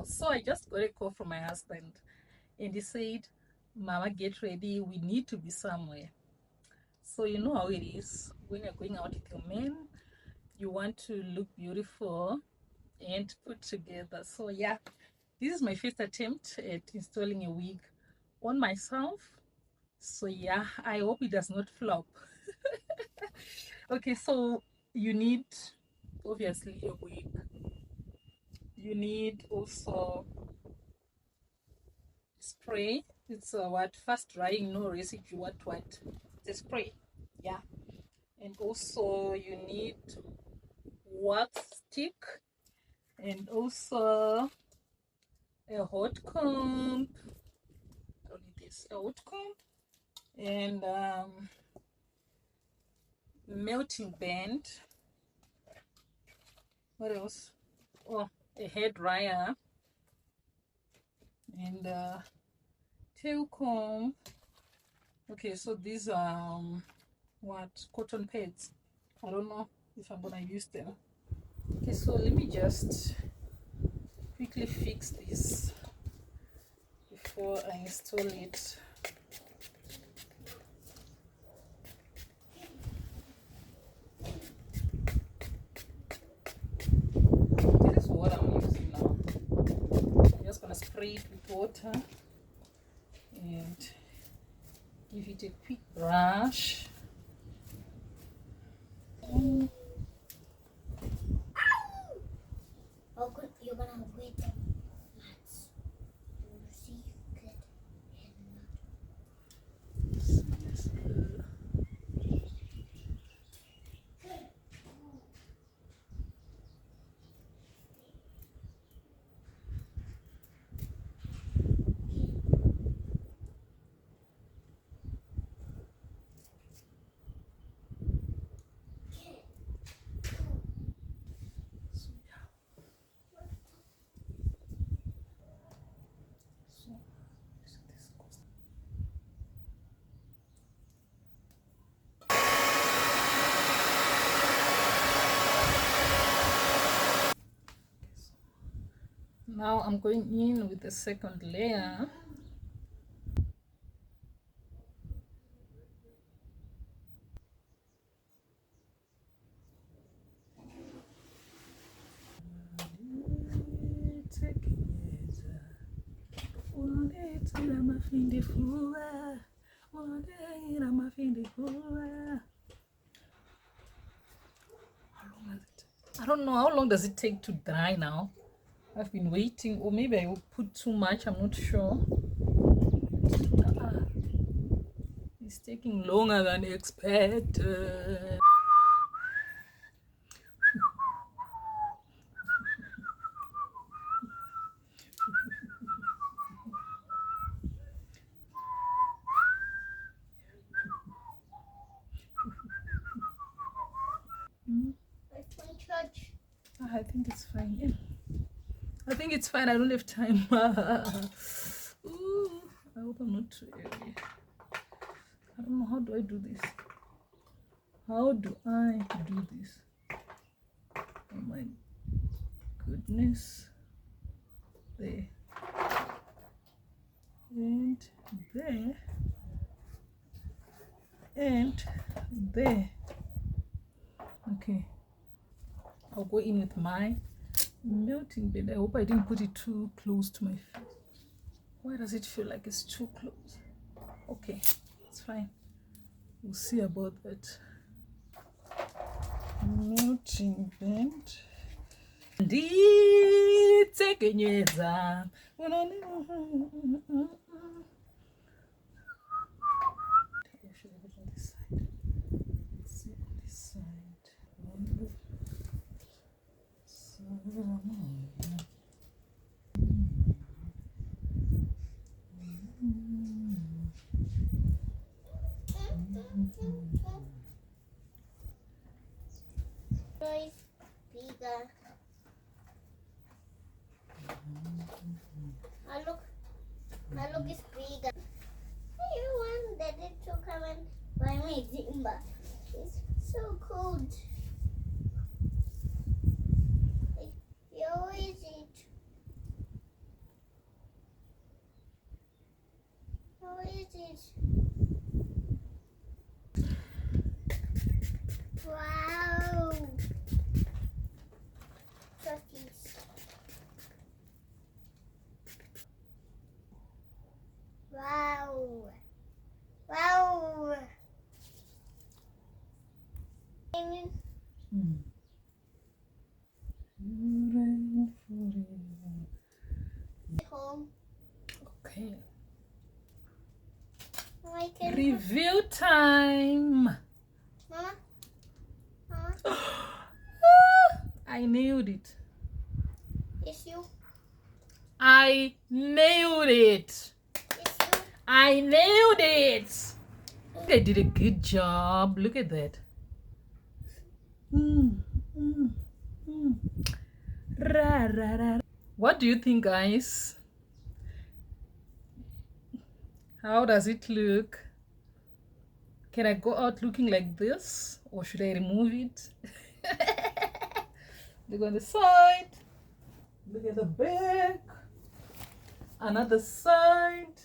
So I just got a call from my husband, and he said, Mama, get ready, we need to be somewhere. So you know how it is when you're going out with your man, you want to look beautiful and put together. So yeah, this is my first attempt at installing a wig on myself. So yeah, I hope it does not flop. Okay, so you need obviously a wig. You need also spray. It's what, fast drying, no residue, what the spray. Yeah. And also you need wax stick, and also a hot comb. I don't need this. A hot comb, and melting band. What else? Oh, a hair dryer, and tail comb. Okay, so these what, cotton pads. I don't know if I'm gonna use them. Okay, so let me just quickly fix this before I install it. This is what I'm using now. I'm just gonna spray it with water and give it a quick brush. Oh, good. You're gonna wait them nuts. You see, good. Now I'm going in with the second layer. I don't know how long does it take to dry now. I've been waiting, or maybe I will put too much, I'm not sure. It's taking longer than expected. That's my church. I think it's fine. Yeah. I think it's fine. I don't have time. Ooh, I hope I'm not too early. I don't know, how do I do this? How do I do this? Oh my goodness. There. And there. And there. Okay. I'll go in with my melting bed. I hope I didn't put it too close to my face. Why does it feel like it's too close? Okay, it's fine. We'll see about that. Melting bed. Nditsekenyedza. Should I put on this side? Let's see on this side. Boys, bigger. My look is bigger. You wanted it to come and buy me Zimba. It's so cold. You always eat. Wow. Trophies. Wow. Wow. Home. Okay. I can Review time. Mama. Mama. I nailed it. Yes, you. I nailed it. Yes, you. I nailed it. I did a good job. Look at that. Ra, ra, ra. What do you think, guys? How does it look? Can I go out looking like this, or should I remove it? Look on the side. Look at the back. Another side.